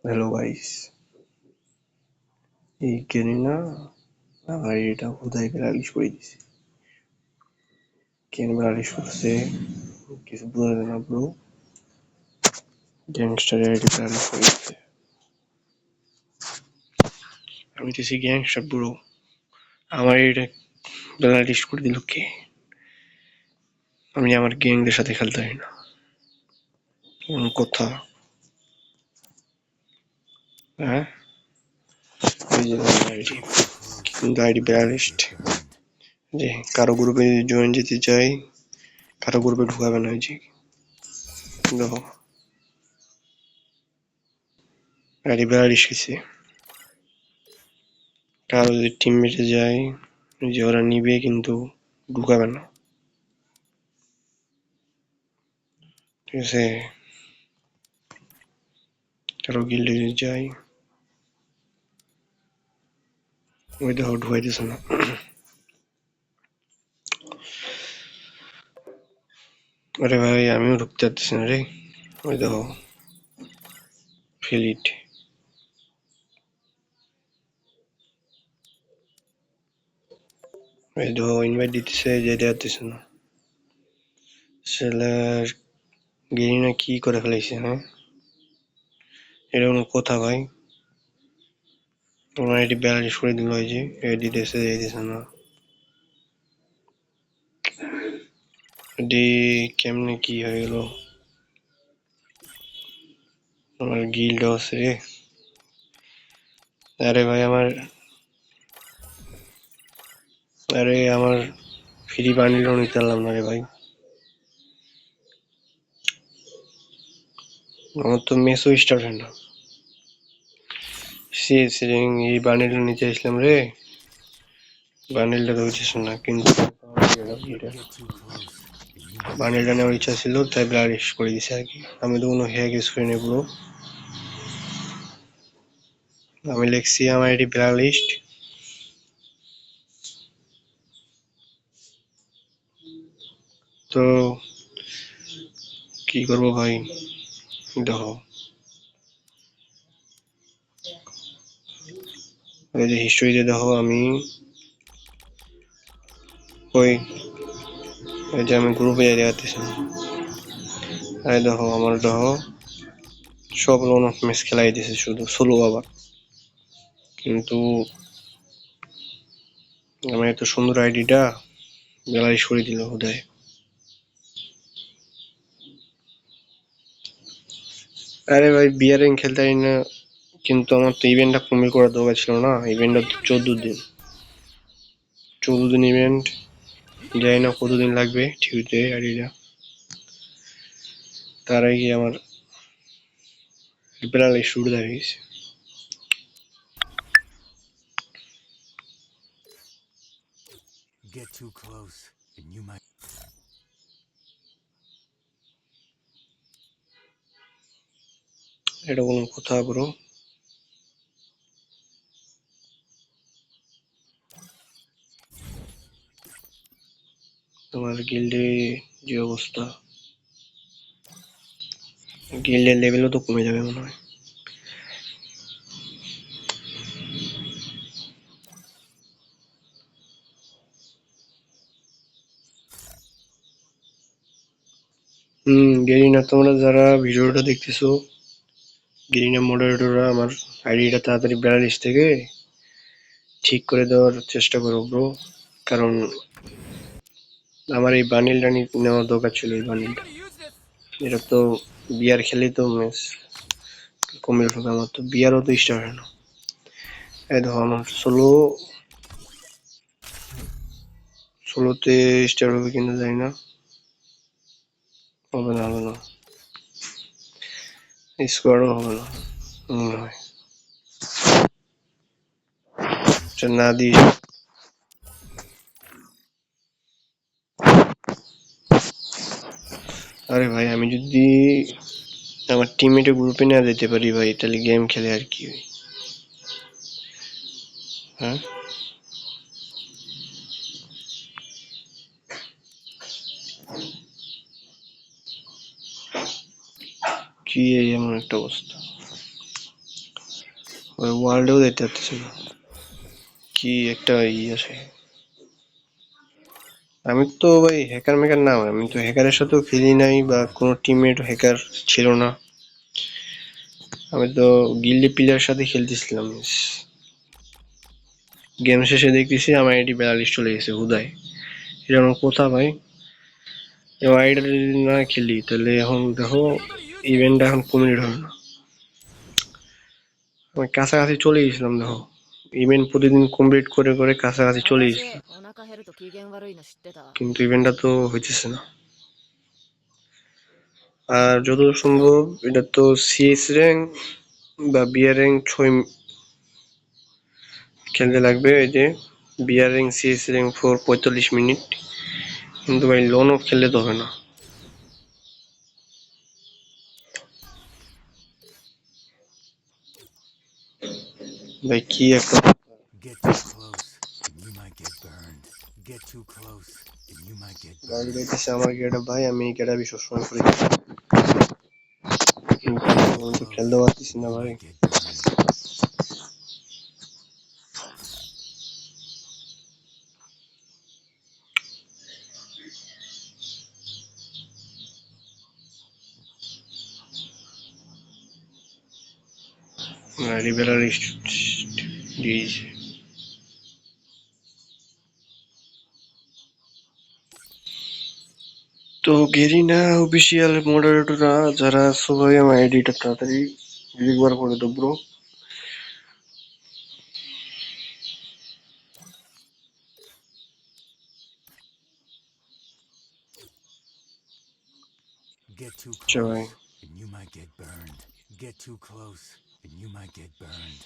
Hello guys, এই গেমে না আমার এটা হুদাই ব্যালিশ করে দিছে। কেন ব্যালিশ করছে কিছু বোঝা যায় না ব্রো। গ্যাংস্টার আইডি ব্যালিশ করে দিছে। আমি তো সেই গ্যাংস্টার ব্রো, আমার এটা ব্যালিশ করে দিল কে? আমি আমার গ্যাংদের সাথে খেলতে পারি না, কোন কথা? হ্যাঁ, এই যে আইডি, কিন্তু আইডি ব্যালিশড। যে কারো গ্রুপে জয়েন দিতে চাই, কারো গ্রুপে ঢুকাবে না। এই যে দেখো আইডি ব্যালিশ হয়েছে। কারো যদি টিমমেটে যায় যে ওরা নিবে কিন্তু ঢুকাবে না, ঠিক আছে? কারো গিল্ডে যদি যাই, ওই দেখো ঢুকাইতেছে না। আরে ভাই আমিও ঢুকতে পারতেছি না রে। ওই দেখো ফিলিট, ওই দেখো ইনভাইট দিতেছে, যেতে পারতেছে না। সেলার গেরিনা কি করে ফেলাইছে? হ্যাঁ, এটা কোনো কথা ভাই? তোমার এটি ব্যালেন্স করে দিল, ওই যে দিতেছে, যাইতেছে না। এটি কেমনে কি হয়ে গেল? আমার গিল্ড আছে রে। আরে ভাই আমার ফ্রি বান্ডিলও নিতে পারলাম না রে ভাই। আমার তো মেসও স্টার্ট হয় না। এই বান্ডিলটা নিতে আসলাম রে, বান্ডিলটা তো হইতেছে না। কিন্তু বান্ডিলটা নেওয়ার ইচ্ছা ছিল, তাই ব্লারিশ করে দিছে আর কি। আমি তো কোনো হ্যাক ইউজ করি নাই ব্রো। আমি লিখছি আমার এটি ব্ল্যাকলিস্ট। তো কি করব ভাই? দেখো এই যে হিস্ট্রিতে দেখো আমি ওই এই যে আমি গ্রুপে যাইতে পারতেছি না। এই দেখো আমার দেখো সব লোন অফ ম্যাচ খেলাই দিছে, শুধু সোলো আবার। কিন্তু আমার এত সুন্দর আইডিটা ব্লারিশ করে দিল হুদায়। আরে ভাই বিয়ারিং খেলতে পারি না, কিন্তু আমার তো ইভেন্টটা কমপ্লিট করার দরকার ছিল না। ইভেন্টটা তো 14 দিন, 14 দিন ইভেন্ট। জানি না কতদিন লাগবে ঠিক হইতে আইডিটা। তার আগে আমার ব্লারিশ শুরু হয়ে গেছে। Get too close and you might. এটা কোনো কথা ব্রো? তোমার গিল্ডে যে অবস্থা, গিল্ডের লেভেলও তো কমে যাবে মনে হয়। গেরিনা, তোমরা যারা ভিডিওটা দেখতেছো, গেরিনা মডারেটররা আমার আইডিটা তাড়াতাড়ি ব্যালালিস্ট থেকে ঠিক করে দেওয়ার চেষ্টা করো ব্রো। কারণ আমার এই বান্ডিলটা নেওয়ার দরকার ছিল। এই বান্ডিলটা, এটা তো বিয়ার খেলেই তো ম্যাচ কমপ্লিট হবে। আমার তো বিয়ারও তো স্টার্ট হয় না। এই দেখো আমার ষোলোতে স্টার্ট হবে কিনা জানি না। হবে না, হবে না, স্কোয়াডও হবে না মনে হয়। না দিই। আরে ভাই আমি যদি আমার টিমমেটে গ্রুপে না যেতে পারি ভাই, তাহলে গেম খেলে আর কি? হ্যাঁ, কি এমন একটা অবস্থা? ওই ওয়ার্ল্ডেও দেখতে পাচ্ছি না, কি একটা আছে। আমি তো ভাই হ্যাকার মেকার না, আমি তো হ্যাকারের সাথেও খেলি নাই বা কোনো টিমমেট হ্যাকার ছিল না। আমি তো গিল্ডে প্লেয়ার সাথে খেলতেছিলাম। গেম শেষে দেখতেছি আমার আইডি 42 চলে গেছে হুদায়। এটা আমার কথা ভাই, এই আইডিটা যদি না খেলি তাহলে এখন দেখো ইভেন্টটা এখন কমপ্লিট হবে না। আমি কাছাকাছি চলে গেছিলাম দেখো, ইভেন্ট প্রতিদিন কমপ্লিট করে করে কাছাকাছি চলে গেছিলাম, 私お腹減ると機嫌悪いの知ってた。 কিন্তু ইভেন্টটা তো হইতেছে না। আর যতদূর সম্ভব এটা তো সিএস র্যাঙ্ক বা বিআর র্যাঙ্ক 6 খেলতে লাগবে। এই যে BR rank CS rank 4 45 minute, কিন্তু ভাই লোনও খেললে তো হবে না ভাই, কি একটা Get too close, and you might get burned. Get too close, and you might get গাড়ি burned. পাইতেছে আমার গেটা ভাই, আমি এই গেটা সবসময় করে, কিন্তু Get too আমি তো close, খেলতে পারতেছি and না you ভাই। might get burned. রিবেলার দিয়েছে। তো গেরিনা অফিসিয়াল মডারেটররা যারা সবাই আমার আইডিটা তাড়াতাড়ি রিকভার করে দেব ব্রো। Get too আচ্ছা ভাই, close, and you might get burned. Get too close, and you might get burned.